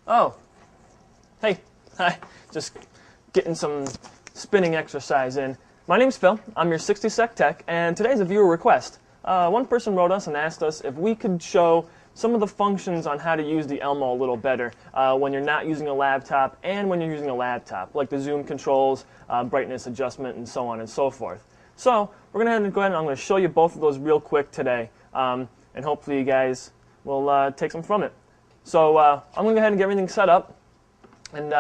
Oh, hey, hi. Just getting some spinning exercise in. My name's Phil. I'm your 60-sec tech, and today's a viewer request. One person wrote us and asked us if we could show some of the functions on how to use the Elmo a little better when you're not using a laptop and when you're using a laptop, like the zoom controls, brightness adjustment, and so on and so forth. So we're going to go ahead and I'm going to show you both of those real quick today, and hopefully you guys will take some from it. So I'm going to go ahead and get everything set up. And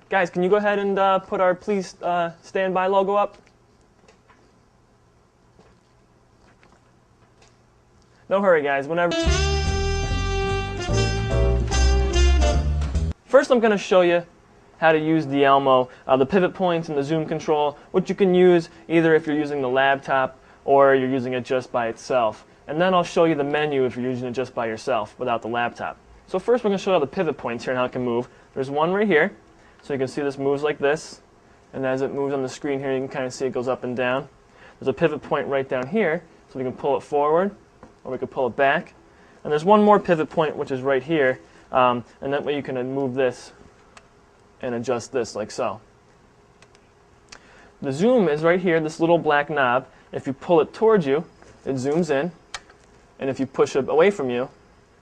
guys, can you go ahead and put our please stand by logo up? No hurry, guys. Whenever. First, I'm going to show you how to use the Elmo, the pivot points and the zoom control, which you can use either if you're using the laptop or you're using it just by itself. And then I'll show you the menu if you're using it just by yourself without the laptop. So first, we're going to show you the pivot points here and how it can move. There's one right here, so you can see this moves like this. And as it moves on the screen here, you can kind of see it goes up and down. There's a pivot point right down here, so we can pull it forward, or we could pull it back. And there's one more pivot point, which is right here, and that way you can move this and adjust this like so. The zoom is right here, this little black knob. If you pull it towards you, it zooms in, and if you push it away from you,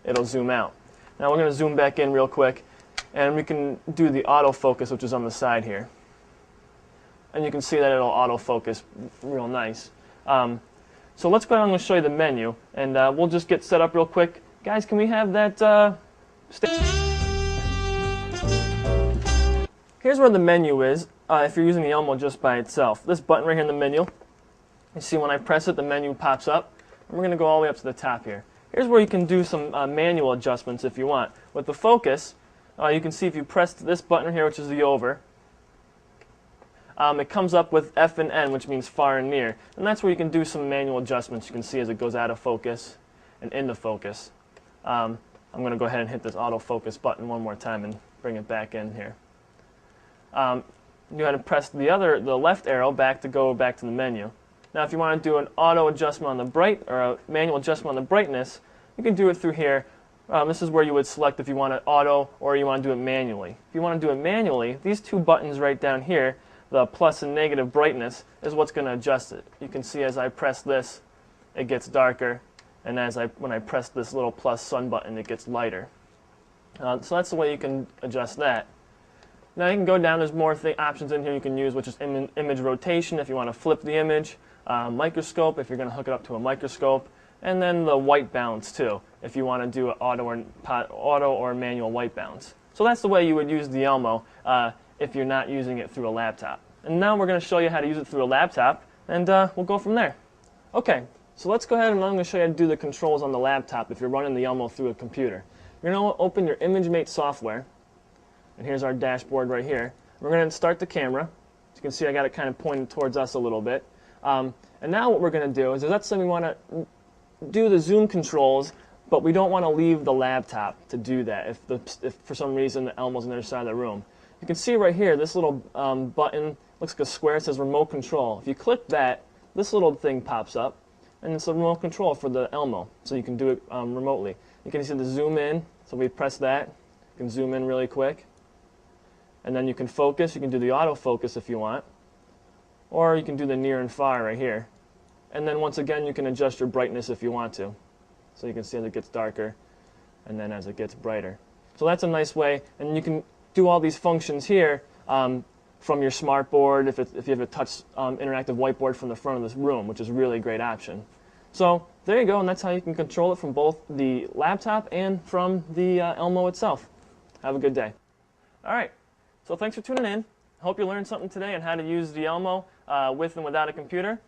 it'll zoom out. Now we're going to zoom back in real quick, and we can do the autofocus, which is on the side here. And you can see that it'll autofocus real nice. So let's go ahead and I'm going to show you the menu, and we'll just get set up real quick. Guys, can we have that Here's where the menu is, if you're using the Elmo just by itself. This button right here in the menu, you see when I press it, the menu pops up. And we're going to go all the way up to the top here. Here's where you can do some manual adjustments if you want. With the focus, you can see if you press this button here, which is the over, it comes up with F and N, which means far and near. And that's where you can do some manual adjustments. You can see as it goes out of focus and into focus. I'm going to go ahead and hit this autofocus button one more time and bring it back in here. You got to press the left arrow to go back to the menu. Now if you want to do an auto adjustment on the or a manual adjustment on the brightness, you can do it through here. This is where you would select if you want it auto or you want to do it manually. If you want to do it manually, these two buttons right down here, the plus and negative brightness, is what's going to adjust it. You can see as I press this, it gets darker, and when I press this little plus sun button, it gets lighter. So that's the way you can adjust that. Now you can go down, there's more options in here you can use, which is image rotation if you want to flip the image, microscope if you're going to hook it up to a microscope, and then the white balance too, if you want to do an auto or manual white balance. So that's the way you would use the Elmo if you're not using it through a laptop. And now we're going to show you how to use it through a laptop, and we'll go from there. Okay, so let's go ahead and I'm going to show you how to do the controls on the laptop if you're running the Elmo through a computer. You're going to open your ImageMate software, and here's our dashboard right here. We're going to start the camera. As you can see, I got it kind of pointed towards us a little bit. And now what we're going to do is let's say we want to do the zoom controls, but we don't want to leave the laptop to do that if for some reason the Elmo's on the other side of the room. You can see right here, this little button looks like a square. It says remote control. If you click that, this little thing pops up, and it's a remote control for the Elmo, so you can do it remotely. You can see the zoom in, so we press that. You can zoom in really quick. And then you can focus. You can do the autofocus if you want. Or you can do the near and far right here. And then once again, you can adjust your brightness if you want to. So you can see as it gets darker, and then as it gets brighter. So that's a nice way. And you can do all these functions here from your smart board if you have a touch interactive whiteboard from the front of this room, which is a really great option. So there you go, and that's how you can control it from both the laptop and from the Elmo itself. Have a good day. All right. So thanks for tuning in. I hope you learned something today on how to use the Elmo with and without a computer.